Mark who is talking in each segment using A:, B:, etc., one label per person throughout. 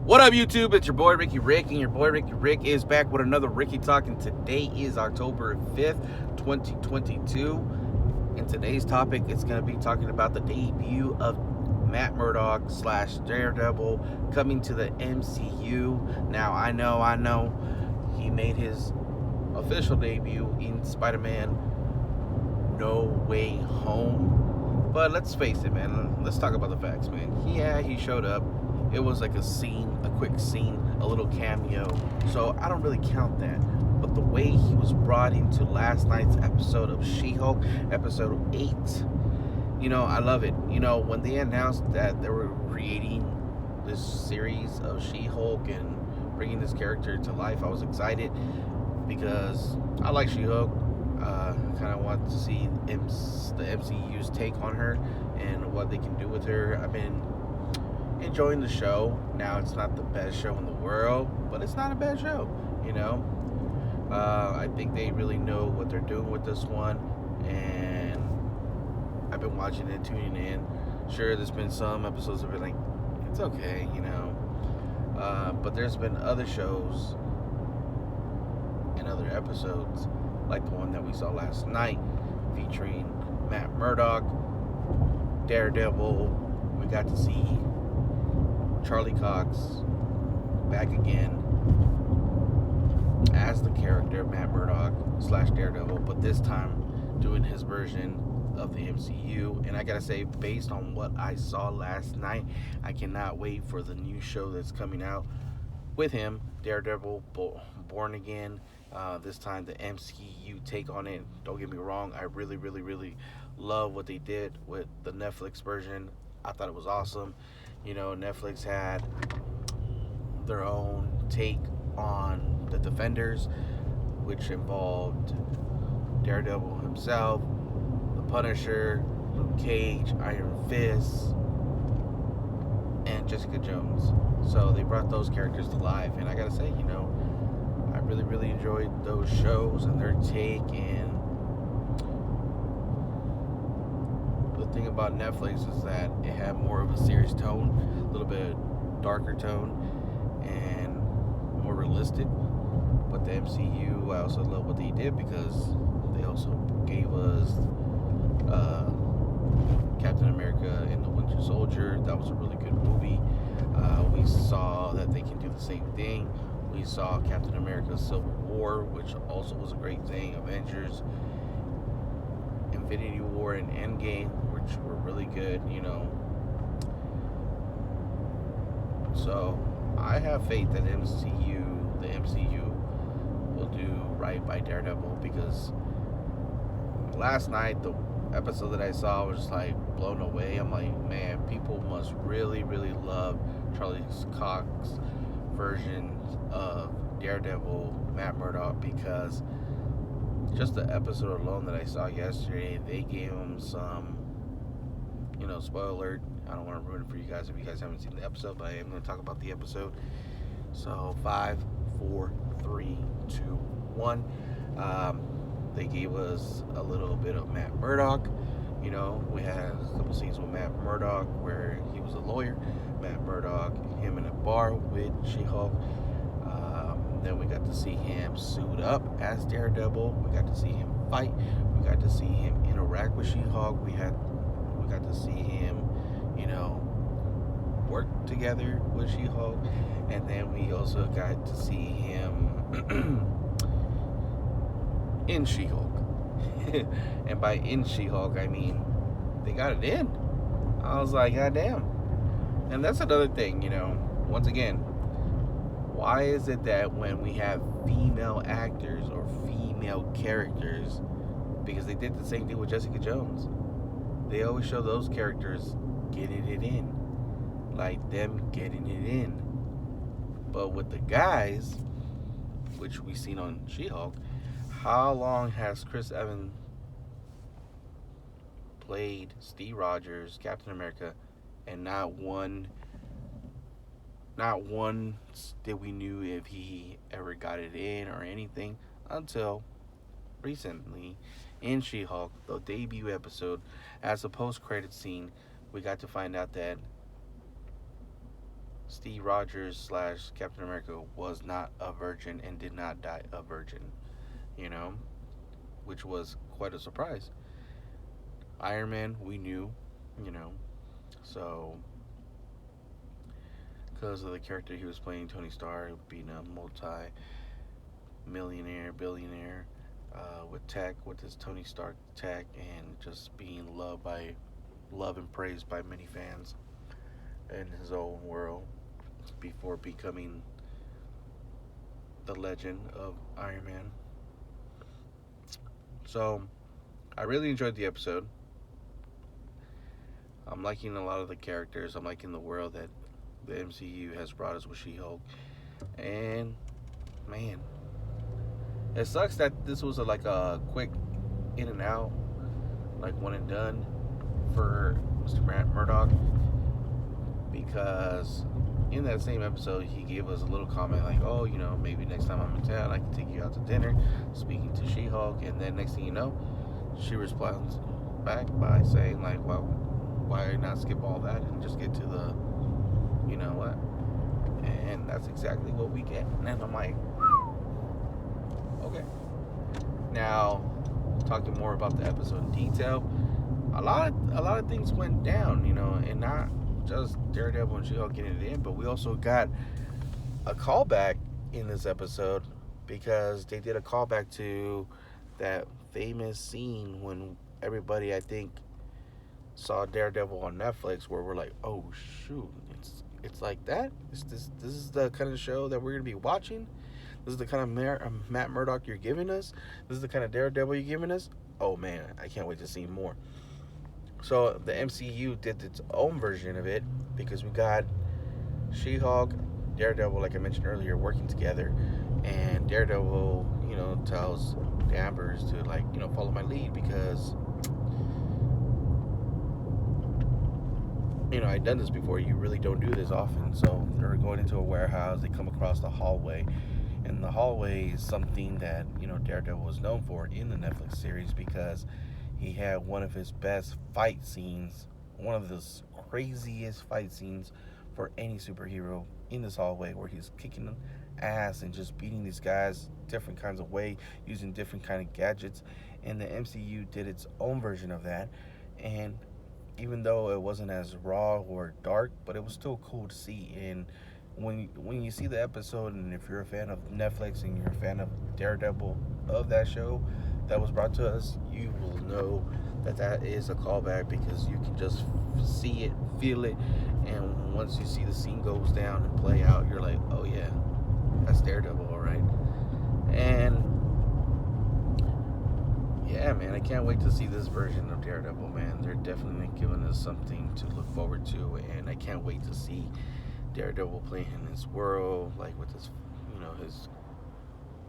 A: What up, YouTube? It's your boy Ricky Rick, and your boy Ricky Rick is back with another Ricky Talk. And today is October 5th, 2022. And today's topic is going to be talking about the debut of Matt Murdock / Daredevil coming to the MCU. Now, I know, he made his official debut in Spider-Man No Way Home. But let's face it, man. Let's talk about the facts, man. Yeah, he showed up. It was like a quick scene, a little cameo. So I don't really count that. But the way he was brought into last night's episode of She-Hulk, episode 8, I love it. When they announced that they were creating this series of She-Hulk and bringing this character to life, I was excited because I like She-Hulk. Kind of want to see the MCU's take on her and what they can do with her. I've been enjoying the show. Now, it's not the best show in the world, but it's not a bad show. I think they really know what they're doing with this one, and I've been watching it, tuning in. Sure, there's been some episodes that have been like, it's okay, but there's been other shows and other episodes, like the one that we saw last night, featuring Matt Murdock, Daredevil. We got to see Charlie Cox back again as the character Matt Murdock / Daredevil, but this time doing his version of the MCU. And I gotta say, based on what I saw last night, I cannot wait for the new show that's coming out with him, Daredevil Born Again. This time the MCU take on it. Don't get me wrong, I really, really, really love what they did with the Netflix version. I thought it was awesome. Netflix had their own take on the Defenders, which involved Daredevil himself, the Punisher, Luke Cage, Iron Fist, and Jessica Jones. So they brought those characters to life, and I gotta say, I really, really enjoyed those shows and their take. And the thing about Netflix is that it had more of a serious tone, a little bit darker tone, and more realistic. But the MCU, I also love what they did because they also gave us Captain America and the Winter Soldier. That was a really good movie. We saw that they can do the same thing. We saw Captain America Civil War, which also was a great thing. Avengers, Infinity War, and Endgame, which were really good, So I have faith that the MCU will do right by Daredevil, because last night the episode that I saw was just like blown away. I'm like, man, people must really, really love Charlie Cox's version of Daredevil, Matt Murdock, because just the episode alone that I saw yesterday, they gave him some, spoiler alert. I don't want to ruin it for you guys if you guys haven't seen the episode, but I am going to talk about the episode. So 5, 4, 3, 2, 1. They gave us a little bit of Matt Murdock. We had a couple scenes with Matt Murdock where he was a lawyer. Matt Murdock, him in a bar with She-Hulk. Then we got to see him suit up as Daredevil. We got to see him fight. We got to see him interact with She-Hulk. We got to see him, work together with She-Hulk. And then we also got to see him in She-Hulk. And by in She-Hulk, I mean they got it in. I was like, God damn. And that's another thing, once again, why is it that when we have female actors or female characters, because they did the same thing with Jessica Jones, they always show those characters getting it in, like them getting it in. But with the guys, which we've seen on She-Hulk, how long has Chris Evans played Steve Rogers, Captain America, and not once did we knew if he ever got it in or anything until recently in She-Hulk, the debut episode, as a post-credit scene, we got to find out that Steve Rogers slash Captain America was not a virgin and did not die a virgin, you know, which was quite a surprise. Iron Man, we knew, you know, so because of the character he was playing, Tony Stark, being a multi-millionaire, billionaire, with tech, with his Tony Stark tech, and just being loved and praised by many fans in his own world before becoming the legend of Iron Man. So I really enjoyed the episode. I'm liking a lot of the characters. I'm liking the world that the MCU has brought us with She-Hulk. And man, it sucks that this was like a quick in and out, like one and done for Mr. Grant Murdoch, because in that same episode he gave us a little comment like, oh, maybe next time I'm in town I can take you out to dinner, speaking to She-Hulk. And then next thing you know, she responds back by saying like, well, why not skip all that and just get to the what? And that's exactly what we get. And then I'm like, okay. Now, talking more about the episode in detail, a lot of things went down, and not just Daredevil and She-Hulk getting it in, but we also got a callback in this episode, because they did a callback to that famous scene when everybody, I think, saw Daredevil on Netflix, where we're like, oh shoot, it's like that. This is the kind of show that we're gonna be watching. This is the kind of Matt Murdock you're giving us. This is the kind of Daredevil you're giving us. Oh man, I can't wait to see more. So the MCU did its own version of it, because we got She-Hulk, Daredevil, like I mentioned earlier, working together, and Daredevil, tells Danvers to follow my lead, because I'd done this before. You really don't do this often. So they're going into a warehouse. They come across the hallway, and the hallway is something that Daredevil was known for in the Netflix series, because he had one of his best fight scenes, one of the craziest fight scenes for any superhero in this hallway, where he's kicking ass and just beating these guys different kinds of way, using different kind of gadgets. And the MCU did its own version of that, and even though it wasn't as raw or dark, but it was still cool to see. And when you see the episode, and if you're a fan of Netflix and you're a fan of Daredevil, of that show that was brought to us, you will know that is a callback, because you can just see it, feel it, and once you see the scene goes down and play out, you're like, oh yeah, that's Daredevil, all right. And yeah, man, I can't wait to see this version of Daredevil, man. They're definitely giving us something to look forward to, and I can't wait to see Daredevil playing in his world, like with his, his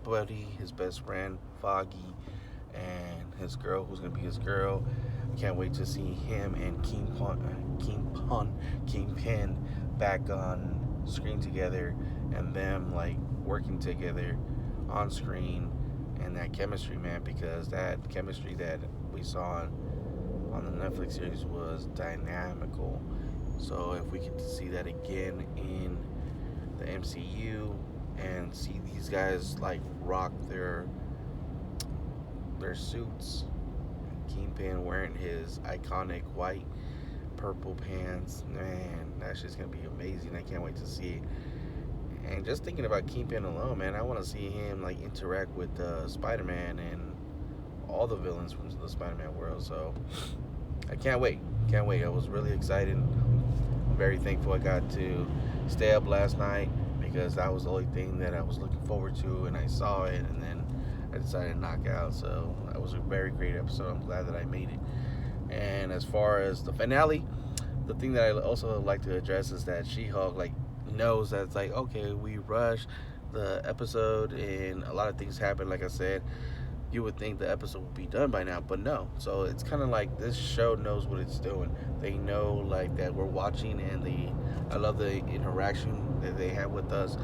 A: buddy, his best friend, Foggy, and his girl, who's gonna be his girl. I can't wait to see him and Kingpin back on screen together, and them working together on screen. And that chemistry, man, because that chemistry that we saw on the Netflix series was dynamical. So if we get to see that again in the MCU, and see these guys rock their suits, Kingpin wearing his iconic white purple pants, man, that's just gonna be amazing. I can't wait to see it. And just thinking about Kingpin alone, man, I want to see him interact with Spider-Man and all the villains from the Spider-Man world. So I can't wait. I was really excited. I'm very thankful I got to stay up last night, because that was the only thing that I was looking forward to, and I saw it, and then I decided to knock out. So that was a very great episode. I'm glad that I made it. And as far as the finale, the thing that I also like to address is that She-Hulk knows that it's okay, we rushed the episode and a lot of things happen. Like I said, you would think the episode would be done by now, but no. So it's kind of like this show knows what it's doing. They know that we're watching, and I love the interaction that they have with us,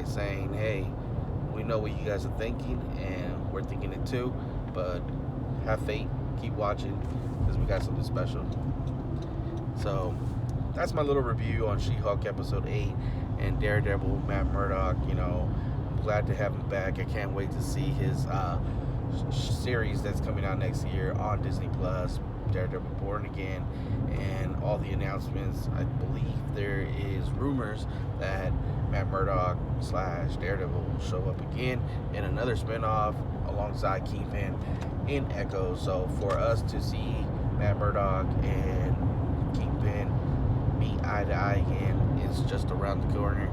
A: saying, hey, we know what you guys are thinking, and we're thinking it too, but have faith, keep watching, because we got something special. So that's my little review on She-Hulk episode 8. and Daredevil, Matt Murdock. I'm glad to have him back. I can't wait to see his series that's coming out next year on Disney Plus, Daredevil Born Again, and all the announcements. I believe there is rumors that Matt Murdock / Daredevil will show up again in another spinoff alongside Kingpin in Echo. So for us to see Matt Murdock and Kingpin meet eye to eye again is just around the corner.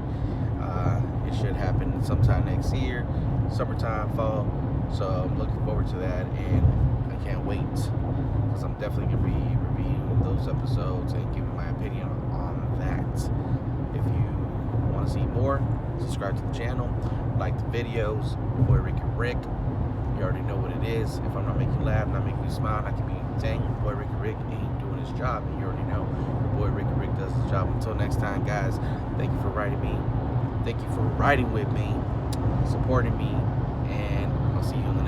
A: It should happen sometime next year, summertime, fall. So I'm looking forward to that, and I can't wait, because I'm definitely going to be reviewing those episodes and giving my opinion on that. If you want to see more, subscribe to the channel, like the videos. Your boy Rick. You already know what it is. If I'm not making you laugh, not making you smile, I can be saying your boy Rick ain't doing his job, and you already know your boy Rick does his job. Until next time, guys, thank you for writing me. Thank you for riding with me, supporting me, and I'll see you in the